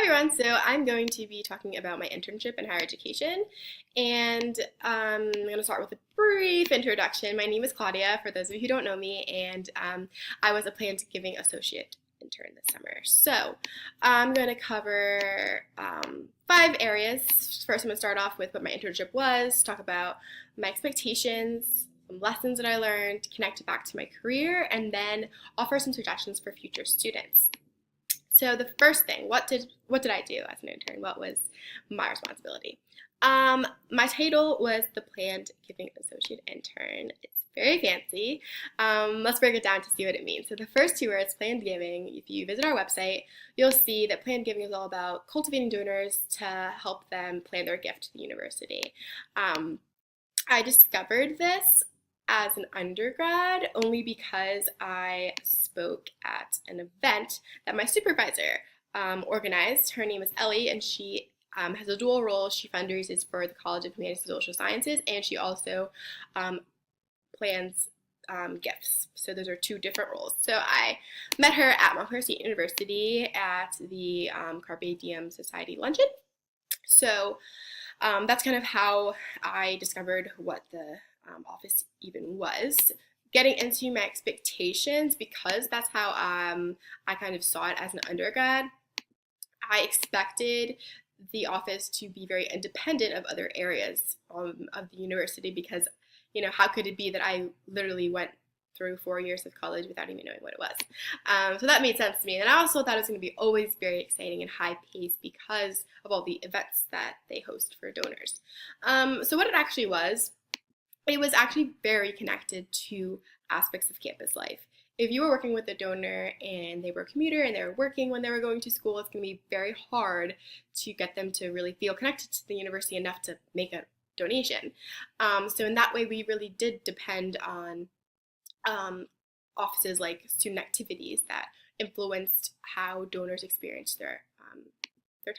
everyone, so I'm going to be talking about my internship in higher education, and I'm going to start with a brief introduction. My name is Claudia, for those of you who don't know me, and I was a Planned Giving Associate intern this summer. So I'm going to cover 5 areas. First, I'm going to start off with what my internship was, talk about my expectations, some lessons that I learned, connect it back to my career, and then offer some suggestions for future students. So the first thing, what did I do as an intern? What was my responsibility? My title was the Planned Giving Associate Intern. It's very fancy. Let's break it down to see what it means. So the first 2 words, planned giving, if you visit our website, you'll see that planned giving is all about cultivating donors to help them plan their gift to the university. I discovered this as an undergrad only because I spoke at an event that my supervisor organized. Her name is Ellie, and she has a dual role. She fundraises for the College of Humanities and Social Sciences, and she also plans gifts. So those are 2 different roles. So I met her at Montclair State University at the Carpe Diem Society luncheon. So that's kind of how I discovered what the office even was. Getting into my expectations, because that's how I kind of saw it as an undergrad, I expected the office to be very independent of other areas of the university because, how could it be that I literally went through 4 years of college without even knowing what it was? So that made sense to me. And I also thought it was going to be always very exciting and high paced because of all the events that they host for donors. So what it actually was, it was actually very connected to aspects of campus life. If you were working with a donor and they were a commuter and they were working when they were going to school, it's going to be very hard to get them to really feel connected to the university enough to make a donation. So in that way, we really did depend on offices like student activities that influenced how donors experienced their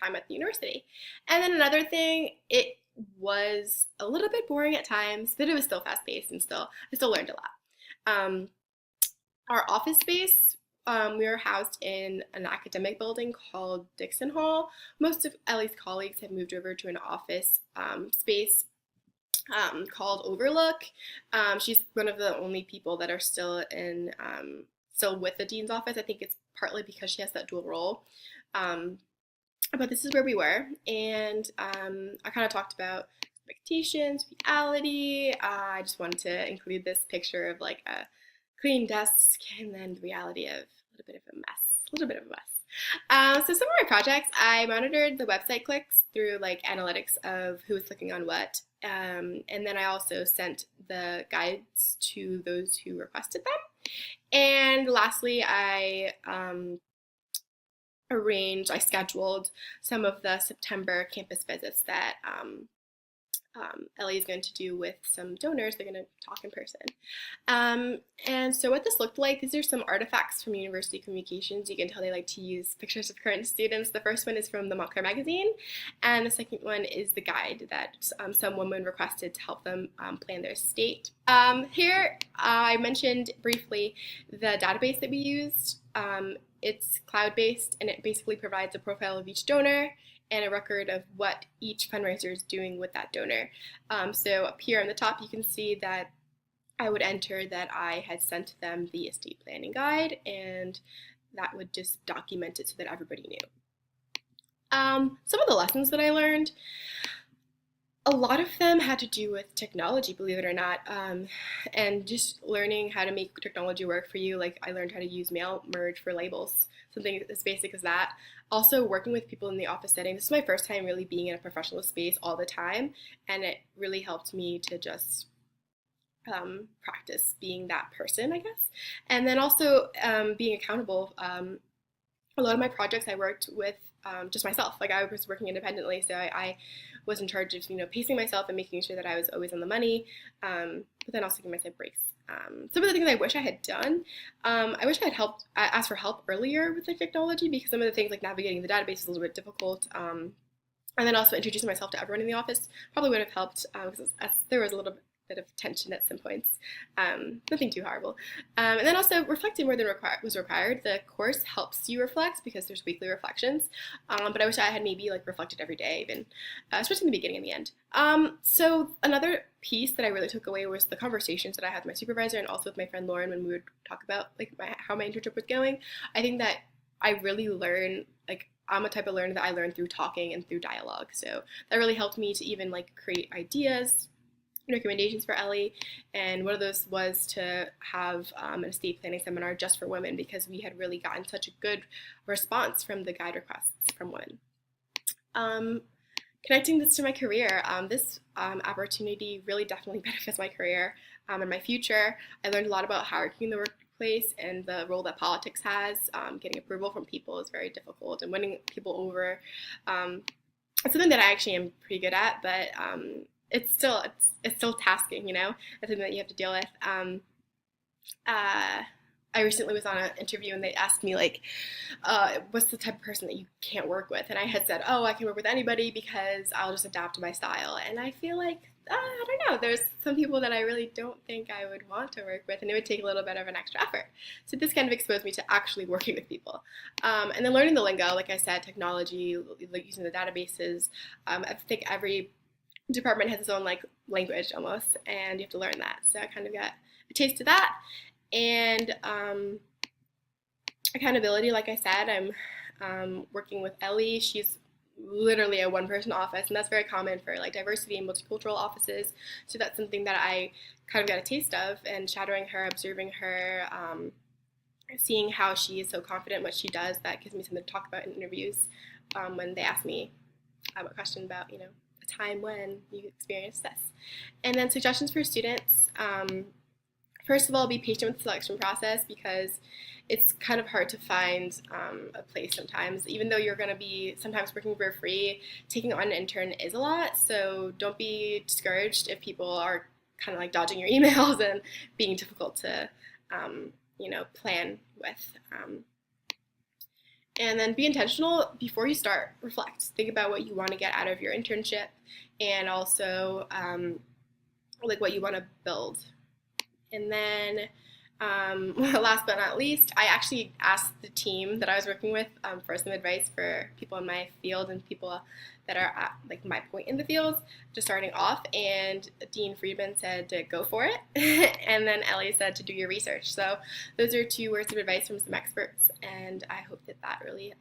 time at the university. And then another thing, it was a little bit boring at times, but it was still fast-paced and I still learned a lot. Our office space, we were housed in an academic building called Dixon Hall. Most of Ellie's colleagues had moved over to an office space called Overlook. She's one of the only people that are still with the dean's office. I think it's partly because she has that dual role. But this is where we were, and I kind of talked about expectations, reality. I just wanted to include this picture of like a clean desk, and then the reality of a little bit of a mess. So some of my projects, I monitored the website clicks through like analytics of who was clicking on what, and then I also sent the guides to those who requested them. And lastly, I scheduled some of the September campus visits that Ellie is going to do with some donors. They're going to talk in person. And so what this looked like, these are some artifacts from university communications. You can tell they like to use pictures of current students. The first one is from the Montclair magazine, and the second one is the guide that some woman requested to help them plan their state. Here, I mentioned briefly the database that we used. It's cloud-based, and it basically provides a profile of each donor and a record of what each fundraiser is doing with that donor. So up here on the top, you can see that I would enter that I had sent them the estate planning guide, and that would just document it so that everybody knew. Some of the lessons that I learned, a lot of them had to do with technology, believe it or not, and just learning how to make technology work for you. Like I learned how to use mail merge for labels, something as basic as that. Also working with people in the office setting. This is my first time really being in a professional space all the time, and it really helped me to just practice being that person, I guess. And then also being accountable. A lot of my projects I worked with just myself. Like I was working independently, so I was in charge of pacing myself and making sure that I was always on the money, but then also giving myself breaks. Some of the things I wish I had done, I wish I had asked for help earlier with the technology, because some of the things like navigating the database is a little bit difficult. And then also introducing myself to everyone in the office probably would have helped, because there was a little bit bit of tension at some points. Nothing too horrible. And then also reflecting more than was required. The course helps you reflect because there's weekly reflections. But I wish I had maybe like reflected every day, even, especially in the beginning and the end. So another piece that I really took away was the conversations that I had with my supervisor and also with my friend Lauren when we would talk about like how my internship was going. I think that I really learn, like, I'm a type of learner that I learn through talking and through dialogue. So that really helped me to even like create ideas, recommendations for Ellie, and one of those was to have an estate planning seminar just for women because we had really gotten such a good response from the guide requests from women. Connecting this to my career, this opportunity really definitely benefits my career and my future. I learned a lot about hierarchy in the workplace and the role that politics has. Getting approval from people is very difficult, and winning people over. It's something that I actually am pretty good at, but it's still tasking, you know. It's something that you have to deal with. I recently was on an interview and they asked me like, what's the type of person that you can't work with? And I had said, oh, I can work with anybody because I'll just adapt to my style. And I feel like, I don't know, there's some people that I really don't think I would want to work with, and it would take a little bit of an extra effort. So this kind of exposed me to actually working with people. And then learning the lingo, like I said, technology, like using the databases. I think every department has its own like language almost, and you have to learn that. So I kind of got a taste of that. And accountability, like I said, I'm working with Ellie. She's literally a one-person office, and that's very common for like diversity and multicultural offices. So that's something that I kind of got a taste of, and shadowing her, observing her, seeing how she is so confident in what she does. That gives me something to talk about in interviews when they ask me a question about, you know, a time when you experienced this. And then suggestions for students. First of all, be patient with the selection process because it's kind of hard to find a place sometimes. Even though you're going to be sometimes working for free, taking on an intern is a lot. So don't be discouraged if people are kind of like dodging your emails and being difficult to, you know, plan with. And then be intentional before you start. Reflect. Think about what you want to get out of your internship, and also like what you want to build. And then last but not least, I actually asked the team that I was working with for some advice for people in my field and people that are at like my point in the field, just starting off. And Dean Friedman said to go for it, and then Ellie said to do your research. So those are 2 words of advice from some experts, and I hope that that really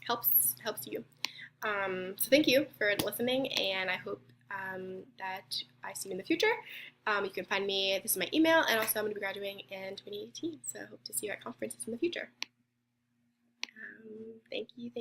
helps you. So thank you for listening, and I hope that I see you in the future. You can find me, this is my email, and also I'm going to be graduating in 2018, so I hope to see you at conferences in the future. Thank you.